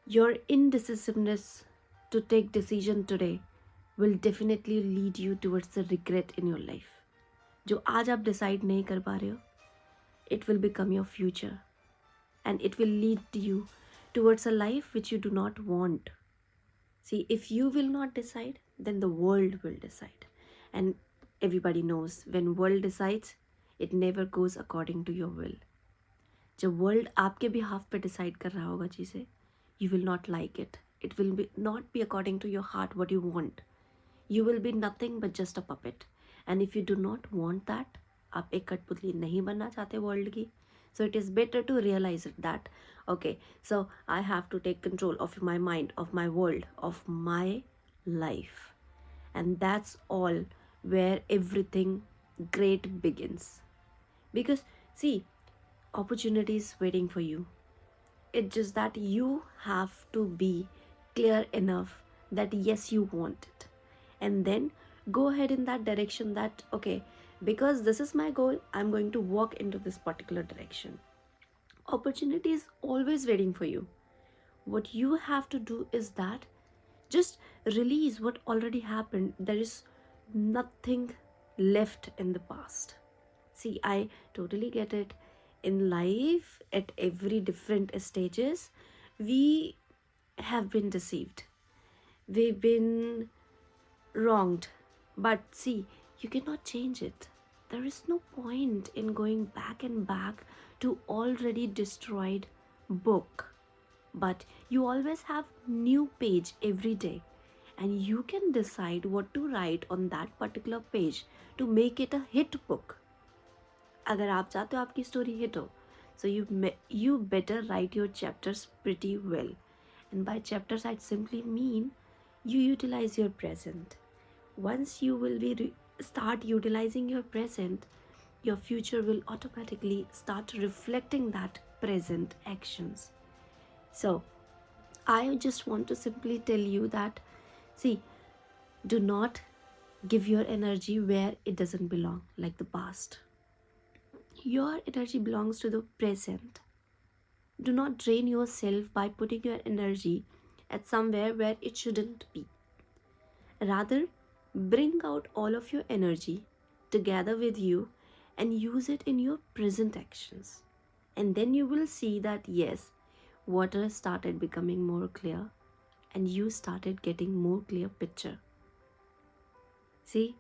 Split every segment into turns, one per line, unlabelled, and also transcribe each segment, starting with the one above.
Your indecisiveness to take decision today will definitely lead you towards the regret in your life. जो आज आप decide नहीं कर पा रहे हो, it will become your future and it will lead you towards a life which you do not want. See, if you will not decide, then the world will decide. And everybody knows when world decides, it never goes according to your will. जब world आपके behalf पे decide कर रहा होगा चीज़ें, you will not like it. It will be not be according to your heart what you want. You will be nothing but just a puppet. And if you do not want that, आप एक कठपुतली नहीं बनना चाहते world की. So it is better to realize it that okay, so I have to take control of my mind, of my world, of my life. And that's all where everything great begins. Because see, opportunity is waiting for you. It's just that you have to be clear enough that yes, you want it. And then go ahead in that direction that, okay, because this is my goal, I'm going to walk into this particular direction. Opportunity is always waiting for you. What you have to do is that just release what already happened. There is nothing left in the past. See, I totally get it. In life, at every different stages, we have been deceived. We've been wronged. But see, you cannot change it. There is no point in going back and back to already destroyed book. But you always have new page every day and you can decide what to write on that particular page to make it a hit book. अगर आप चाहते हो आपकी story hit हो, so you better write your chapters pretty well. And by chapters I simply mean you utilize your present. Once you will start utilizing your present, your future will automatically start reflecting that present actions. So I just want to simply tell you that, see, do not give your energy where it doesn't belong, like the past. Your energy belongs to the present. Do not drain yourself by putting your energy at somewhere where it shouldn't be. Rather, bring out all of your energy together with you and use it in your present actions. And then you will see that yes, water started becoming more clear and you started getting more clear picture. See,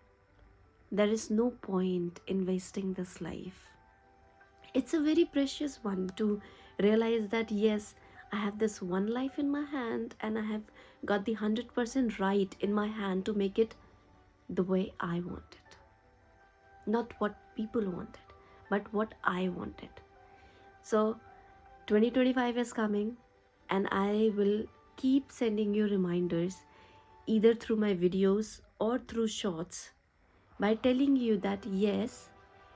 there is no point in wasting this life. It's a very precious one to realize that yes, I have this one life in my hand and I have got the 100% right in my hand to make it the way I want it. Not what people want it, but what I want it. So 2025 is coming and I will keep sending you reminders either through my videos or through shorts by telling you that yes,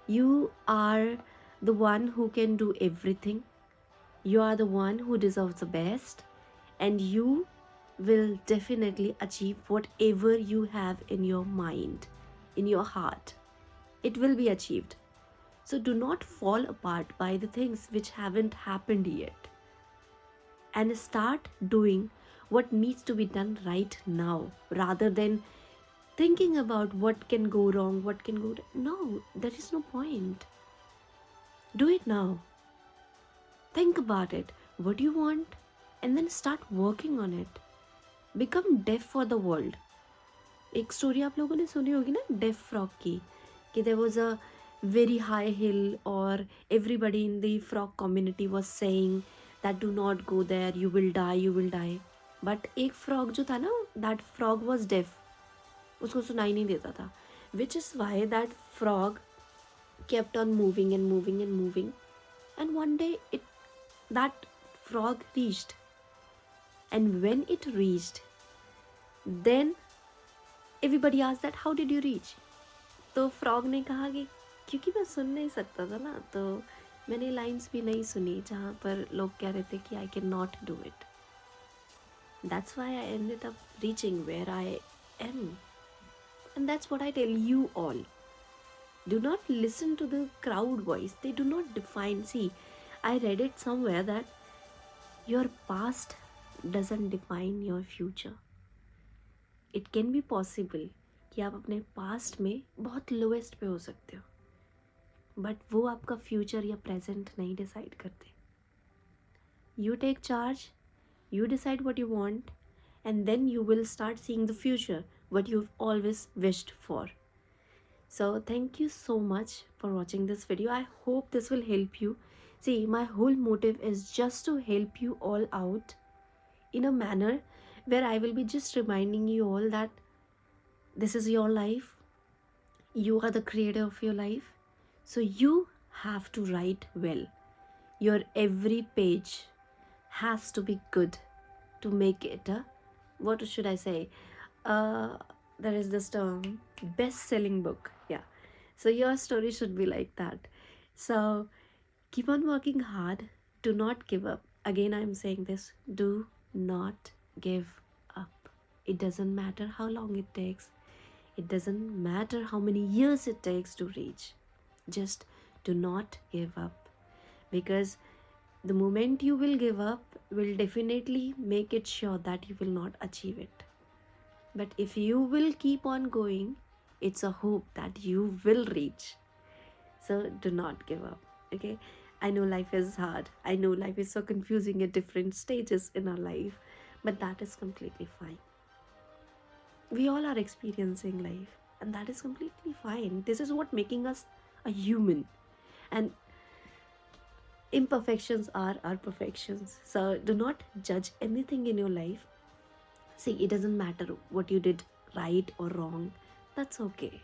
you are the one who can do everything. You are the one who deserves the best, and you will definitely achieve whatever you have in your mind, in your heart. It will be achieved. So do not fall apart by the things which haven't happened yet. And start doing what needs to be done right now rather than thinking about what can go wrong, what can go. No, there is no point. Do it now. Think about it, what you want, and then start working on it. Become deaf for the world. एक story आप लोगों ने सुनी होगी ना def frock की, कि there was a very high hill or everybody in the frog community was saying that do not go there, you will die, you will die. But एक frog जो था ना, that frog was deaf. उसको सुनाई नहीं देता था. Which is why that frog kept on moving and moving and moving. And one day that frog reached. And when it reached, then everybody asked that how did you reach? तो frog ने कहा कि क्योंकि मैं सुन नहीं सकता था ना, तो मैंने लाइंस भी नहीं सुनी जहाँ पर लोग कह रहे थे कि I can not do it. That's why I ended up reaching where I am. And that's what I tell you all. Do not listen to the crowd voice. They do not define. See, I read it somewhere that your past doesn't define your future. It can be possible कि आप अपने past में बहुत lowest पे हो सकते हो, but वो आपका फ्यूचर या प्रेजेंट नहीं डिसाइड करते. You take charge, you decide what you want, and then you will start seeing the future, what you've always wished for. So thank you so much for watching this video. I hope this will help you. See, my whole motive is just to help you all out in a manner where I will be just reminding you all that this is your life. You are the creator of your life. So you have to write well. Your every page has to be good to make it a, what should I say? Uh, there is this term, best-selling book. Yeah. So your story should be like that. So keep on working hard. Do not give up. Again, I'm saying this. Do not give up. It doesn't matter how long it takes. It doesn't matter how many years it takes to reach. Just do not give up. Because the moment you will give up will definitely make it sure that you will not achieve it. But if you will keep on going, it's a hope that you will reach. So do not give up. Okay, I know life is hard. I know life is so confusing at different stages in our life, but that is completely fine. We all are experiencing life, and that is completely fine. This is what making us a human, and imperfections are our perfections. So do not judge anything in your life. See, it doesn't matter what you did right or wrong. That's okay.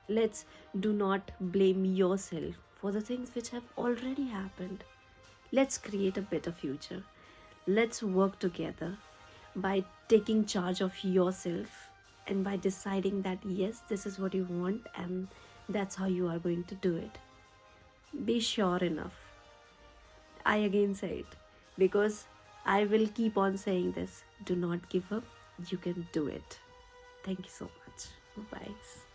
Let's do not blame yourself for the things which have already happened. Let's create a better future. Let's work together by taking charge of yourself and by deciding that yes, this is what you want and that's how you are going to do it. Be sure enough. I again say it because I will keep on saying this. Do not give up. You can do it. Thank you so much. Bye.